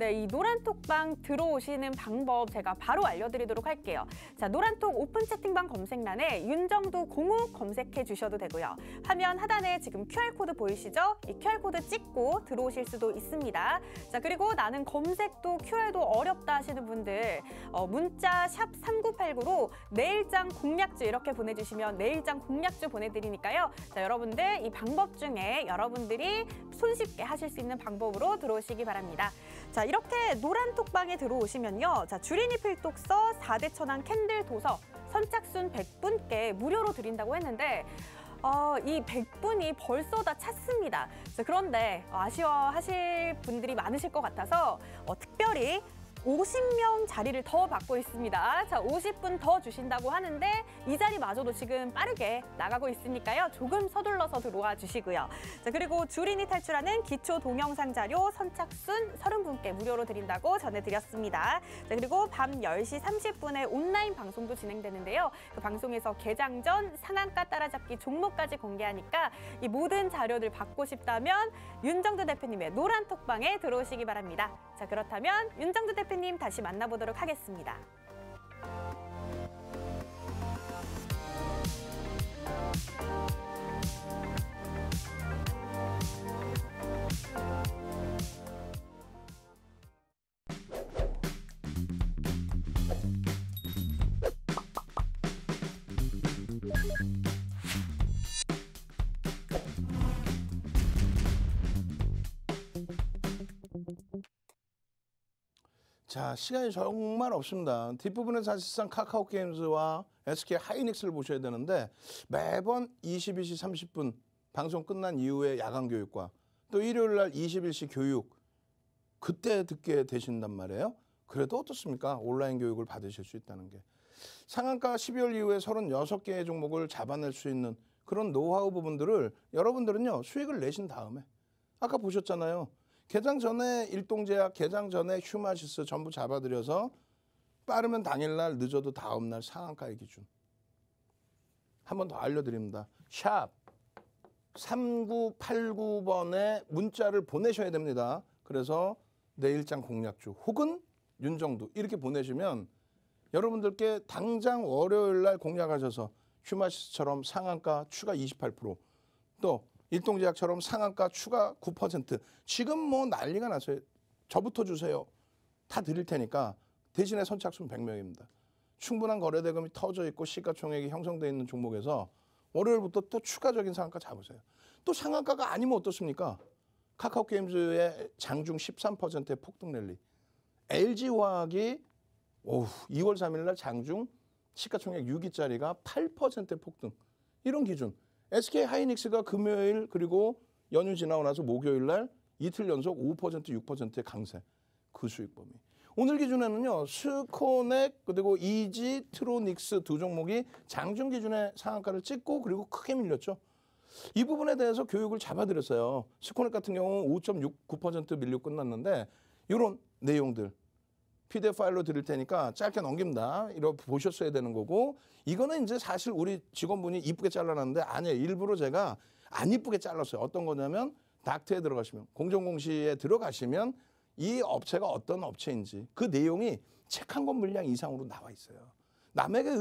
S2: 네, 이 노란톡방 들어오시는 방법 제가 바로 알려드리도록 할게요. 자, 노란톡 오픈 채팅방 검색란에 윤정두 05 검색해 주셔도 되고요. 화면 하단에 지금 QR코드 보이시죠? 이 QR코드 찍고 들어오실 수도 있습니다. 자, 그리고 나는 검색도 QR도 어렵다 하시는 분들 문자 샵 3989로 내일장 공략주 이렇게 보내주시면 내일장 공략주 보내드리니까요. 자, 여러분들 이 방법 중에 여러분들이 손쉽게 하실 수 있는 방법으로 들어오시기 바랍니다. 자, 이렇게 노란톡방에 들어오시면요. 자, 주린이 필독서 4대 천왕 캔들 도서 선착순 100분께 무료로 드린다고 했는데 이 100분이 벌써 다 찼습니다. 자, 그런데 아쉬워하실 분들이 많으실 것 같아서 특별히 50명 자리를 더 받고 있습니다. 자, 50분 더 주신다고 하는데 이 자리마저도 지금 빠르게 나가고 있으니까요. 조금 서둘러서 들어와 주시고요. 자, 그리고 주린이 탈출하는 기초 동영상 자료 선착순 30분께 무료로 드린다고 전해드렸습니다. 자, 그리고 밤 10시 30분에 온라인 방송도 진행되는데요. 그 방송에서 개장 전 상한가 따라잡기 종목까지 공개하니까 이 모든 자료들 받고 싶다면 윤정두 대표님의 노란톡방에 들어오시기 바랍니다. 자, 그렇다면 윤정두 대표님 다시 만나보도록 하겠습니다.
S1: 자, 시간이 정말 없습니다. 뒷부분은 사실상 카카오게임즈와 SK 하이닉스를 보셔야 되는데 매번 22시 30분 방송 끝난 이후에 야간 교육과 또 일요일 날 21시 교육 그때 듣게 되신단 말이에요. 그래도 어떻습니까? 온라인 교육을 받으실 수 있다는 게. 상한가 12월 이후에 36개의 종목을 잡아낼 수 있는 그런 노하우 부분들을 여러분들은요. 수익을 내신 다음에 아까 보셨잖아요. 개장 전에 일동제약, 개장 전에 휴마시스 전부 잡아들여서 빠르면 당일날, 늦어도 다음날 상한가의 기준. 한 번 더 알려드립니다. 샵 3989번에 문자를 보내셔야 됩니다. 그래서 내일장 공략주 혹은 윤정두 이렇게 보내시면 여러분들께 당장 월요일날 공략하셔서 휴마시스처럼 상한가 추가 28%, 또 일동제약처럼 상한가 추가 9%. 지금 뭐 난리가 났어요. 저부터 주세요. 다 드릴 테니까 대신에 선착순 100명입니다. 충분한 거래대금이 터져 있고 시가총액이 형성되어 있는 종목에서 월요일부터 또 추가적인 상한가 잡으세요. 또 상한가가 아니면 어떻습니까? 카카오게임즈의 장중 13%의 폭등 랠리. LG화학이 2월 3일 날 장중 시가총액 6위짜리가 8%의 폭등. 이런 기준. SK 하이닉스가 금요일 그리고 연휴 지나고 나서 목요일 날 이틀 연속 5% 6%의 강세. 그 수익 범위. 오늘 기준에는요. 스코넥 그리고 이지 트로닉스 두 종목이 장중 기준에 상한가를 찍고 그리고 크게 밀렸죠. 이 부분에 대해서 교육을 잡아드렸어요. 스코넥 같은 경우 5.69% 밀리고 끝났는데 이런 내용들 PDF 파일로 드릴 테니까 짧게 넘깁니다. 이렇게 보셨어야 되는 거고 이거는 이제 사실 우리 직원분이 이쁘게 잘라놨는데 아니에요. 일부러 제가 안 이쁘게 잘랐어요. 어떤 거냐면 닥트에 들어가시면 공정공시에 들어가시면 이 업체가 어떤 업체인지 그 내용이 책 한 권 분량 이상으로 나와 있어요. 남에게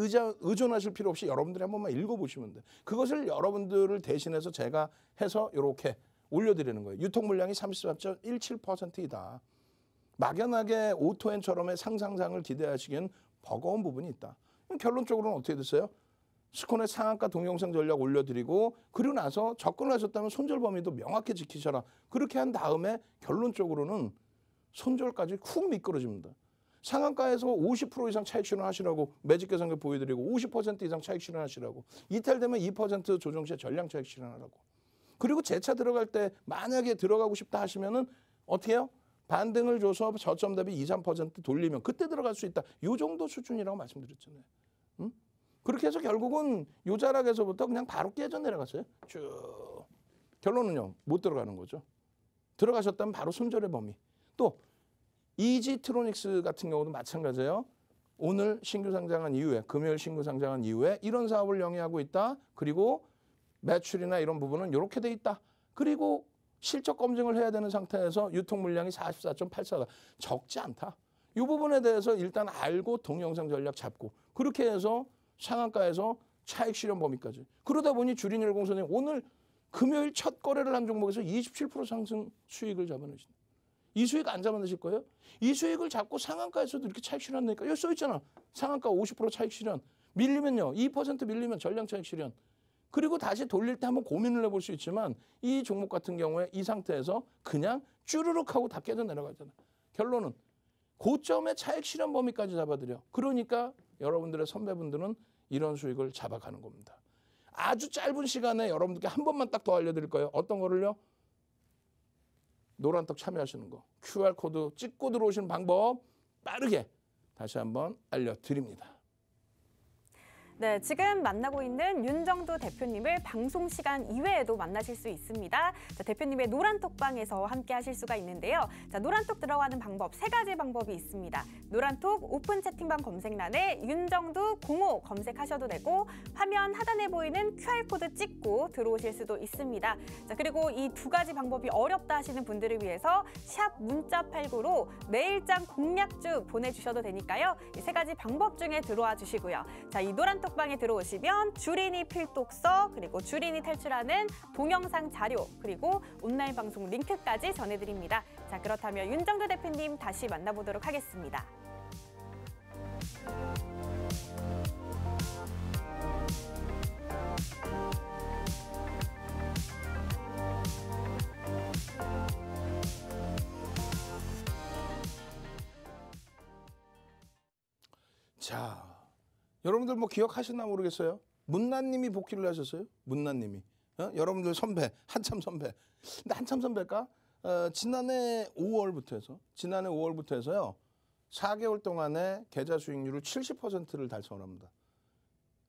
S1: 의존하실 필요 없이 여러분들이 한 번만 읽어보시면 돼요. 그것을 여러분들을 대신해서 제가 해서 이렇게 올려드리는 거예요. 유통 물량이 33.17%이다. 막연하게 오토엔처럼의 상상상을 기대하시기엔 버거운 부분이 있다. 결론적으로는 어떻게 됐어요? 스코넷 상한가 동영상 전략 올려드리고 그리고 나서 접근을 하셨다면 손절 범위도 명확히 지키셔라. 그렇게 한 다음에 결론적으로는 손절까지 훅 미끄러집니다. 상한가에서 50% 이상 차익 실현하시라고 매직 계산기 보여드리고 50% 이상 차익 실현하시라고 이탈되면 2% 조정 시에 전량 차익 실현하라고. 그리고 재차 들어갈 때 만약에 들어가고 싶다 하시면은 어떻게 해요? 반등을 줘서 저점 대비 2, 3% 돌리면 그때 들어갈 수 있다. 이 정도 수준이라고 말씀드렸잖아요. 응? 그렇게 해서 결국은 요 자락에서부터 그냥 바로 깨져 내려갔어요. 쭉. 결론은요. 못 들어가는 거죠. 들어가셨다면 바로 손절의 범위. 또 이지트로닉스 같은 경우도 마찬가지예요. 오늘 신규 상장한 이후에 금요일 신규 상장한 이후에 이런 사업을 영위하고 있다. 그리고 매출이나 이런 부분은 이렇게 돼 있다. 그리고 실적 검증을 해야 되는 상태에서 유통 물량이 44.84다. 적지 않다. 이 부분에 대해서 일단 알고 동영상 전략 잡고 그렇게 해서 상한가에서 차익 실현 범위까지. 그러다 보니 주린일 공선이 오늘 금요일 첫 거래를 한 종목에서 27% 상승 수익을 잡아내신다. 이 수익 안 잡아내실 거예요? 이 수익을 잡고 상한가에서도 이렇게 차익 실현하니까 여기 써있잖아. 상한가 50% 차익 실현. 밀리면요. 2% 밀리면 전량 차익 실현. 그리고 다시 돌릴 때 한번 고민을 해볼 수 있지만 이 종목 같은 경우에 이 상태에서 그냥 쭈르륵 하고 다 깨져 내려가잖아. 결론은 고점의 차익 실현 범위까지 잡아드려. 그러니까 여러분들의 선배분들은 이런 수익을 잡아가는 겁니다. 아주 짧은 시간에 여러분들께 한 번만 딱 더 알려드릴 거예요. 어떤 거를요? 노란떡 참여하시는 거. QR코드 찍고 들어오시는 방법 빠르게 다시 한번 알려드립니다.
S2: 네, 지금 만나고 있는 윤정두 대표님을 방송 시간 이외에도 만나실 수 있습니다. 자, 대표님의 노란톡방에서 함께 하실 수가 있는데요. 자, 노란톡 들어가는 방법 3가지 방법이 있습니다. 노란톡 오픈 채팅방 검색란에 윤정두 05 검색하셔도 되고 화면 하단에 보이는 QR코드 찍고 들어오실 수도 있습니다. 자, 그리고 이 2가지 방법이 어렵다 하시는 분들을 위해서 샵 문자 89로 매일장 공략주 보내주셔도 되니까요. 이 3가지 방법 중에 들어와 주시고요. 자, 이 노란톡 방에 들어오시면 주린이 필독서 그리고 주린이 탈출하는 동영상 자료 그리고 온라인 방송 링크까지 전해드립니다. 자, 그렇다면 윤정두 대표님 다시 만나보도록 하겠습니다.
S1: 자, 여러분들 뭐 기억하시나 모르겠어요. 문나님이 복귀를 하셨어요. 문나님이. 여러분들 선배, 한참 선배. 근데 한참 선배일까? 지난해 5월부터 해서요. 4개월 동안에 계좌 수익률을 70%를 달성을 합니다.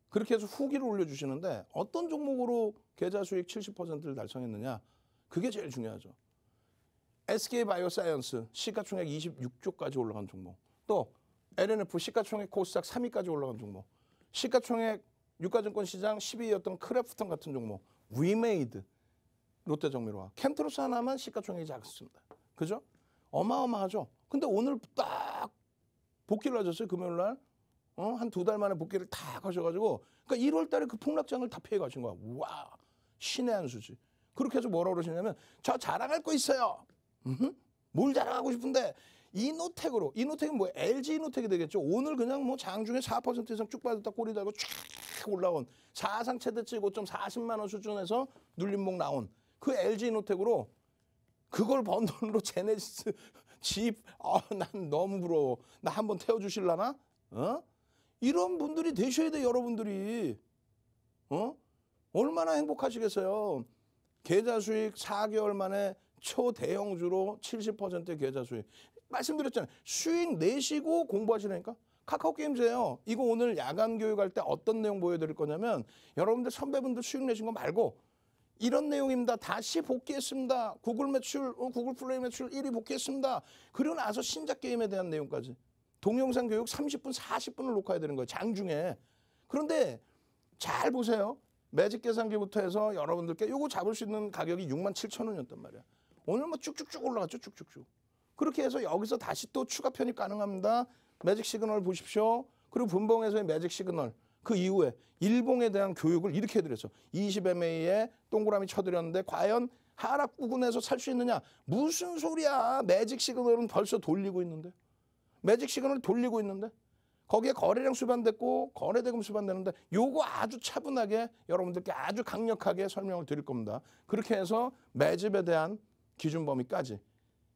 S1: 그렇게 해서 후기를 올려주시는데 어떤 종목으로 계좌 수익 70%를 달성했느냐? 그게 제일 중요하죠. SK바이오사이언스 시가총액 26조까지 올라간 종목. 또 LNF 시가총액 코스닥 3위까지 올라간 종목. 시가총액 유가증권 시장 10위였던 크래프톤 같은 종목. 위메이드, 롯데정밀화. 캠트로스 하나만 시가총액이 작습니다. 그죠? 어마어마하죠. 근데 오늘 딱 복귀를 하셨어요. 금요일 날. 한 2달 만에 복귀를 딱 하셔가지고 그러니까 1월 달에 그 폭락장을 다 피해 가신 거야. 와, 신의 한 수지. 그렇게 해서 뭐라고 그러시냐면 저 자랑할 거 있어요. 뭘 자랑하고 싶은데 이노텍은 뭐 LG 이노텍이 되겠죠. 오늘 그냥 뭐 장중에 4% 이상 쭉 빠졌다 꼬리 달고 쫙 올라온 사상 최대치 고점 40만 원 수준에서 눌림목 나온 그 LG 이노텍으로 그걸 번 돈으로 제네시스 집, 난 너무 부러워. 나 한번 태워주실라나? 이런 분들이 되셔야 돼, 여러분들이. 얼마나 행복하시겠어요. 계좌 수익 4개월 만에 초대형주로 70%의 계좌 수익. 말씀드렸잖아요. 수익 내시고 공부하시라니까. 카카오게임즈예요. 이거 오늘 야간 교육할 때 어떤 내용 보여드릴 거냐면 여러분들 선배분들 수익 내신 거 말고 이런 내용입니다. 다시 복귀했습니다. 구글 매출, 구글 플레이 매출 1위 복귀했습니다. 그리고 나서 신작 게임에 대한 내용까지. 동영상 교육 30분, 40분을 녹화해야 되는 거예요. 장중에. 그런데 잘 보세요. 매직 계산기부터 해서 여러분들께 요거 잡을 수 있는 가격이 67,000원이었단 말이야. 오늘 뭐 쭉쭉쭉 올라갔죠. 쭉쭉쭉. 그렇게 해서 여기서 다시 또 추가 편입 가능합니다. 매직 시그널 보십시오. 그리고 분봉에서의 매직 시그널. 그 이후에 일봉에 대한 교육을 이렇게 해드렸어. 20MA에 동그라미 쳐드렸는데 과연 하락 부근에서 살 수 있느냐. 무슨 소리야. 매직 시그널은 벌써 돌리고 있는데. 매직 시그널을 돌리고 있는데. 거기에 거래량 수반됐고 거래대금 수반되는데 요거 아주 차분하게 여러분들께 아주 강력하게 설명을 드릴 겁니다. 그렇게 해서 매집에 대한 기준 범위까지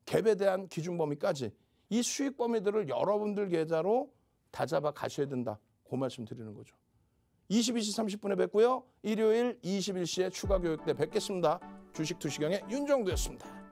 S1: 갭에 대한 기준 범위까지 이 수익 범위들을 여러분들 계좌로 다 잡아 가셔야 된다. 그 말씀 드리는 거죠. 22시 30분에 뵙고요. 일요일 21시에 추가 교육 때 뵙겠습니다. 주식 투시경의 윤정두였습니다.